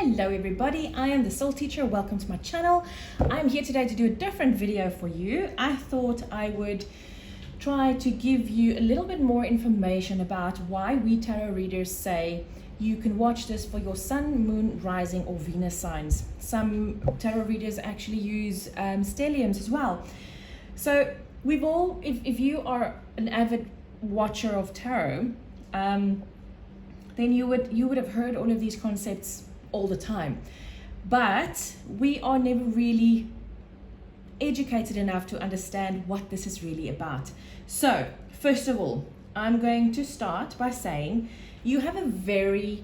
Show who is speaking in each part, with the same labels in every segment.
Speaker 1: Hello everybody, I am the Soul Teacher. Welcome to my channel. I'm here today to do a different video for you. I thought I would try to give you a little bit more information about why we tarot readers say you can watch this for your sun, moon, rising or Venus signs. Some tarot readers actually use stelliums as well. So we've all, if you are an avid watcher of tarot, then you would have heard all of these concepts all the time, but we are never really educated enough to understand what this is really about. So first of all, I'm going to start by saying you have a very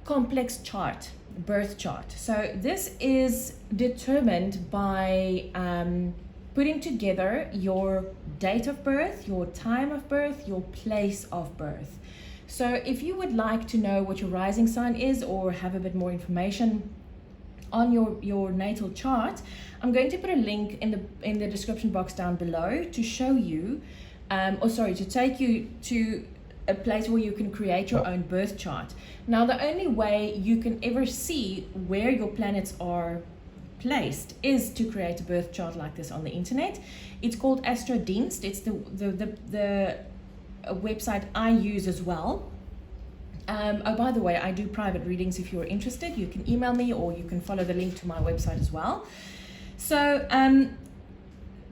Speaker 1: complex chart, birth chart. So this is determined by putting together your date of birth, your time of birth, your place of birth. So if you would like to know what your rising sign is or have a bit more information on your natal chart, I'm going to put a link in the description box down below to show you, to take you to a place where you can create your own birth chart. Now, the only way you can ever see where your planets are placed is to create a birth chart like this on the internet. It's called Astrodienst. It's the a website I use as well. Oh, by the way, I do private readings. If you're interested, you can email me or you can follow the link to my website as well. So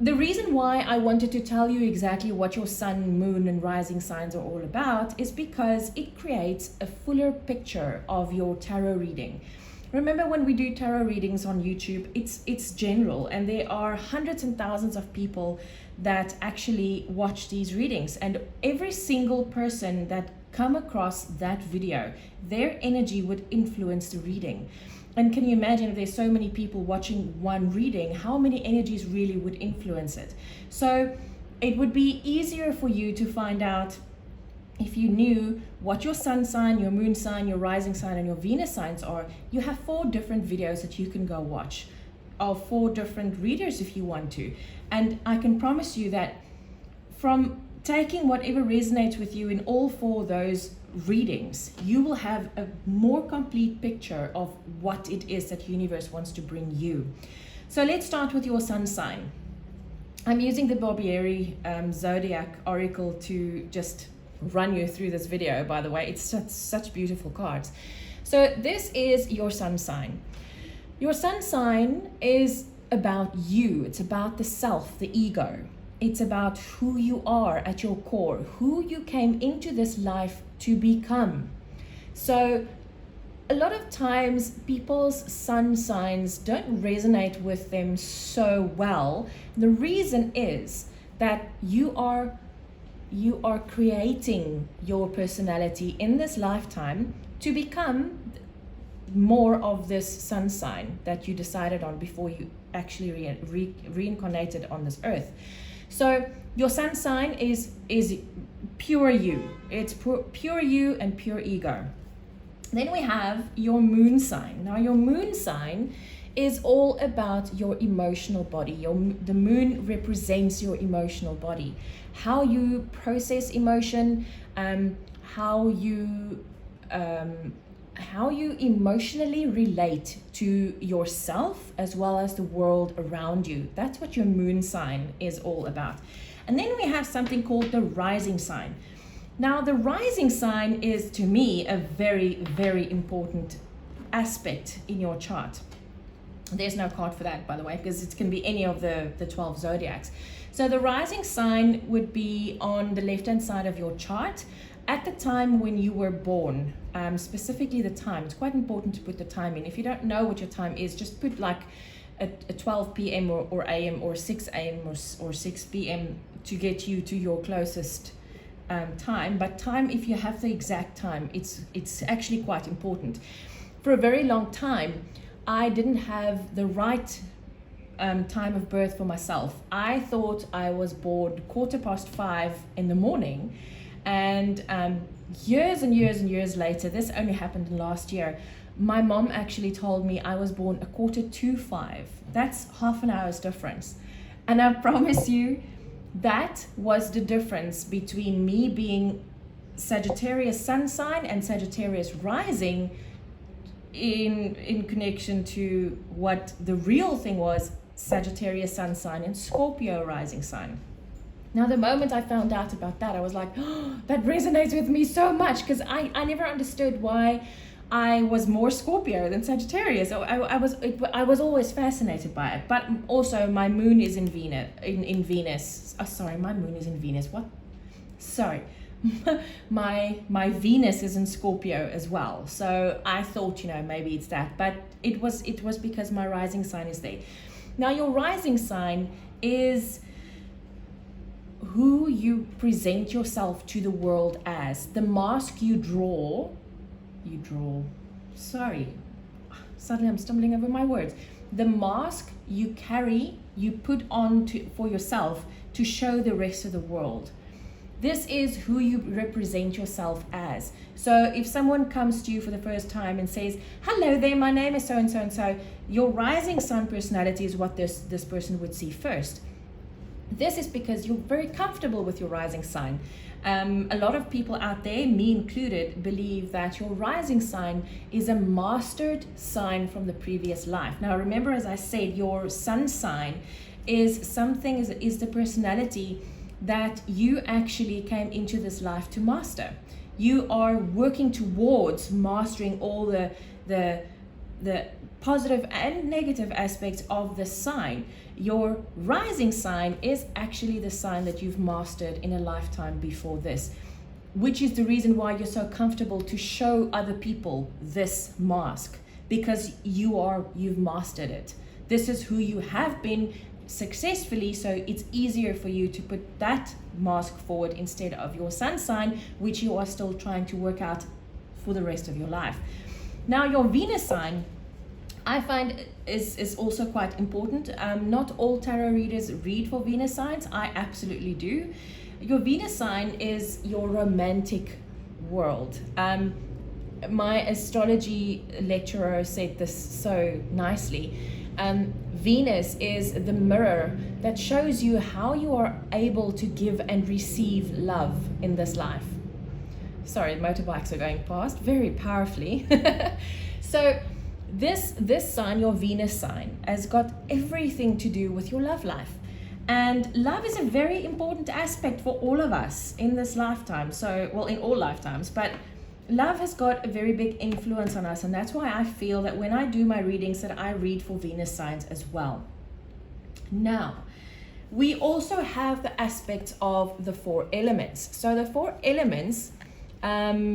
Speaker 1: the reason why I wanted to tell you exactly what your sun, moon and rising signs are all about is because it creates a fuller picture of your tarot reading. Remember, when we do tarot readings on YouTube, it's general, and there are hundreds and thousands of people that actually watch these readings, and every single person that come across that video, their energy would influence the reading. And can you imagine, if there's so many people watching one reading, how many energies really would influence it? So it would be easier for you to find out if you knew what your sun sign, your moon sign, your rising sign and your Venus signs are. You have 4 different videos that you can go watch of 4 different readers if you want to. And I can promise you that from taking whatever resonates with you in all 4 of those readings, you will have a more complete picture of what it is that universe wants to bring you. So let's start with your sun sign. I'm using the Barbieri Zodiac Oracle to just run you through this video, by the way. It's such beautiful cards. So this is your sun sign. Your sun sign is about you. It's about the self, the ego. It's about who you are at your core, who you came into this life to become. So a lot of times people's sun signs don't resonate with them so well. The reason is that you are creating your personality in this lifetime to become more of this sun sign that you decided on before you actually reincarnated on this earth. So your sun sign is pure you. It's pure you and pure ego. Then we have your moon sign. Now your moon sign is all about your emotional body. The moon represents your emotional body, how you process emotion, how you emotionally relate to yourself as well as the world around you. That's what your moon sign is all about. And then we have something called the rising sign. Now the rising sign is, to me, a very, very important aspect in your chart. There's no card for that, by the way, because it can be any of the 12 zodiacs. So the rising sign would be on the left-hand side of your chart at the time when you were born, specifically the time. It's quite important to put the time in. If you don't know what your time is, just put like a 12 p.m. or a.m. or 6 a.m. or 6 p.m. to get you to your closest time. But time, if you have the exact time, it's actually quite important. For a very long time, I didn't have the right time of birth for myself. I thought I was born 5:15 in the morning, and years and years and years later, this only happened last year, my mom actually told me I was born 5:45. That's half an hour's difference. And I promise you, that was the difference between me being Sagittarius sun sign and Sagittarius rising in connection to what the real thing was: Sagittarius sun sign and Scorpio rising sign. Now, the moment I found out about that, I was like, oh, that resonates with me so much, because I never understood why I was more Scorpio than Sagittarius. I was always fascinated by it. But also, my moon is in Venus. In Venus. Oh, sorry, my moon is in Venus. What? Sorry. my Venus is in Scorpio as well. So I thought, maybe it's that. But it was because my rising sign is there. Now, your rising sign is who you present yourself to the world as. The mask you draw, sorry, suddenly I'm stumbling over my words. The mask you carry, you put on for yourself to show the rest of the world. This is who you represent yourself as. So if someone comes to you for the first time and says, hello there, my name is so-and-so and so, your rising sun personality is what this person would see first. This is because you're very comfortable with your rising sign. A lot of people out there, me included, believe that your rising sign is a mastered sign from the previous life. Now, remember, as I said, your sun sign is the personality that you actually came into this life to master. You are working towards mastering all the positive and negative aspects of the sign. Your rising sign is actually the sign that you've mastered in a lifetime before this, which is the reason why you're so comfortable to show other people this mask, because you've mastered it. This is who you have been successfully, so it's easier for you to put that mask forward instead of your sun sign, which you are still trying to work out for the rest of your life. Now, your Venus sign, I find is also quite important. Not all tarot readers read for Venus signs. I absolutely do. Your Venus sign is your romantic world. My astrology lecturer said this so nicely. Venus is the mirror that shows you how you are able to give and receive love in this life. Sorry, motorbikes are going past very powerfully. So this sign, your Venus sign, has got everything to do with your love life. And love is a very important aspect for all of us in this lifetime. So, well, in all lifetimes, but love has got a very big influence on us. And that's why I feel that when I do my readings, that I read for Venus signs as well. Now, we also have the aspects of the 4 elements. So the 4 elements, I've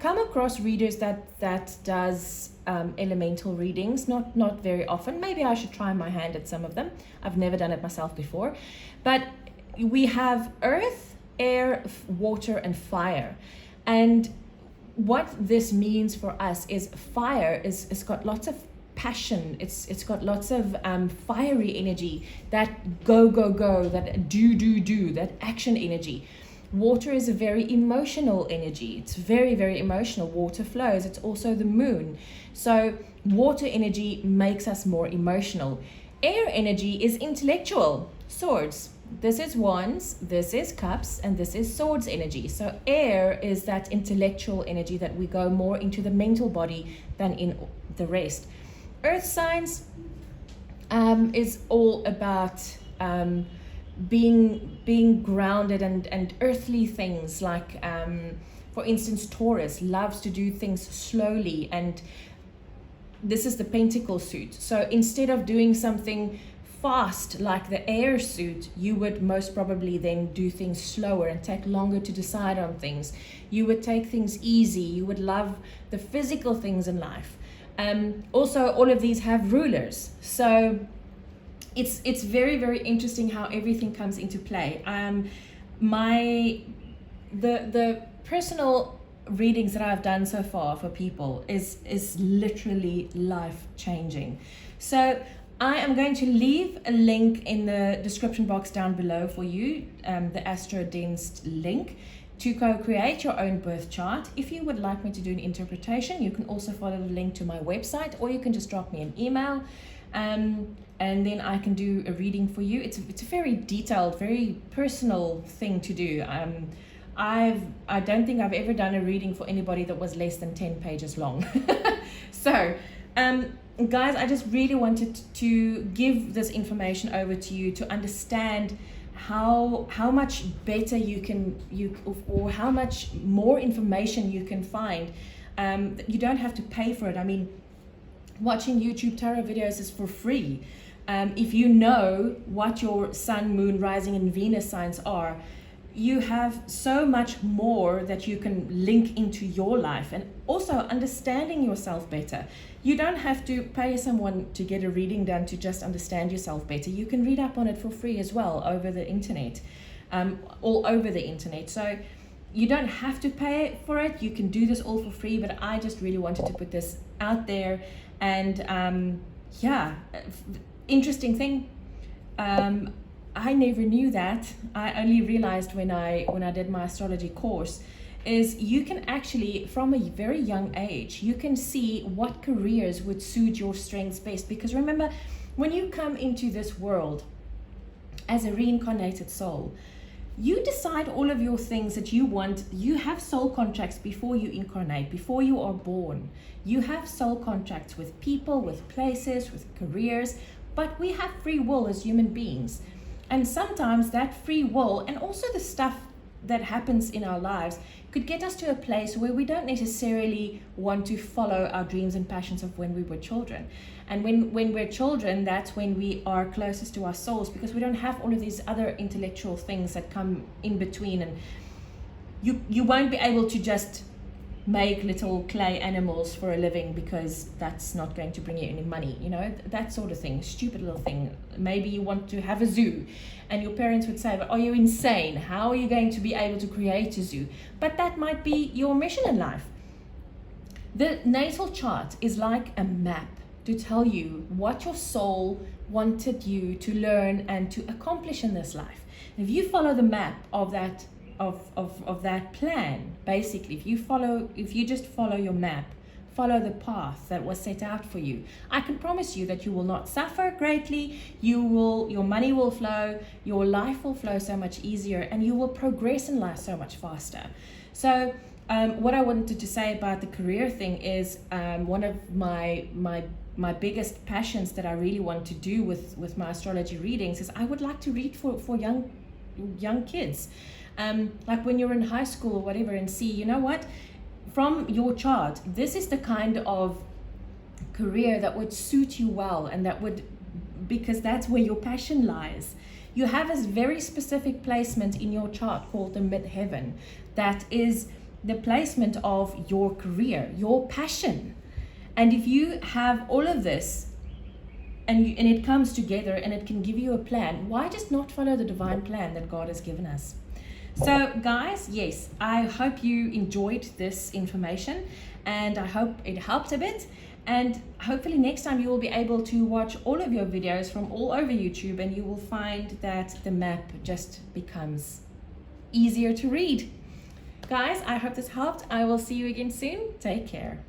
Speaker 1: come across readers that does elemental readings, not very often. Maybe I should try my hand at some of them. I've never done it myself before. But we have earth, air, water, and fire. And what this means for us is fire it's got lots of passion. It's got lots of fiery energy, that go, that do, that action energy. Water is a very emotional energy. It's very, very emotional. Water flows. It's also the moon. So water energy makes us more emotional. Air energy is intellectual. Swords. This is wands, this is cups, and this is swords energy. So air is that intellectual energy that we go more into the mental body than in the rest. Earth signs is all about being grounded and earthly things, like for instance, Taurus loves to do things slowly, and this is the pentacle suit. So instead of doing something fast like the air suit, you would most probably then do things slower and take longer to decide on things. You would take things easy. You would love the physical things in life. Also, all of these have rulers. So it's very, very interesting how everything comes into play. The personal readings that I've done so far for people is literally life-changing. So I am going to leave a link in the description box down below for you, the Astro Densed link, to co-create your own birth chart. If you would like me to do an interpretation, you can also follow the link to my website, or you can just drop me an email, and then I can do a reading for you. It's a very detailed, very personal thing to do. I don't think I've ever done a reading for anybody that was less than 10 pages long. So, guys, I just really wanted to give this information over to you to understand how much better or how much more information you can find. You don't have to pay for it. I mean, watching YouTube tarot videos is for free. If you know what your sun, moon, rising, and Venus signs are, you have so much more that you can link into your life, and also understanding yourself better. You don't have to pay someone to get a reading done to just understand yourself better. You can read up on it for free as well over the internet, all over the internet. So you don't have to pay for it. You can do this all for free, but I just really wanted to put this out there. And yeah, interesting thing. I never knew that. I only realized when I did my astrology course, is you can actually, from a very young age, you can see what careers would suit your strengths best. Because remember, when you come into this world as a reincarnated soul, you decide all of your things that you want. You have soul contracts before you incarnate, before you are born. You have soul contracts with people, with places, with careers, but we have free will as human beings. And sometimes that free will, and also the stuff that happens in our lives, could get us to a place where we don't necessarily want to follow our dreams and passions of when we were children. And when we're children, that's when we are closest to our souls, because we don't have all of these other intellectual things that come in between. And you won't be able to just make little clay animals for a living, because that's not going to bring you any money, you know, that sort of thing. Stupid little thing. Maybe you want to have a zoo, and your parents would say, but are you insane? How are you going to be able to create a zoo? But that might be your mission in life. The natal chart is like a map to tell you what your soul wanted you to learn and to accomplish in this life. If you follow the map of that plan, basically, if you just follow your map, follow the path that was set out for you, I can promise you that you will not suffer greatly. Your money will flow, your life will flow so much easier, and you will progress in life so much faster. So what I wanted to say about the career thing is, one of my biggest passions that I really want to do with my astrology readings is I would like to read for young kids. Like when you're in high school or whatever, and see, you know what, from your chart, this is the kind of career that would suit you well, and that would, because that's where your passion lies. You have a very specific placement in your chart called the midheaven. That is the placement of your career, your passion. And if you have all of this, and it comes together and it can give you a plan, why just not follow the divine plan that God has given us? So guys, yes, I hope you enjoyed this information, and I hope it helped a bit. And hopefully next time you will be able to watch all of your videos from all over YouTube, and you will find that the map just becomes easier to read. Guys, I hope this helped. I will see you again soon. Take care.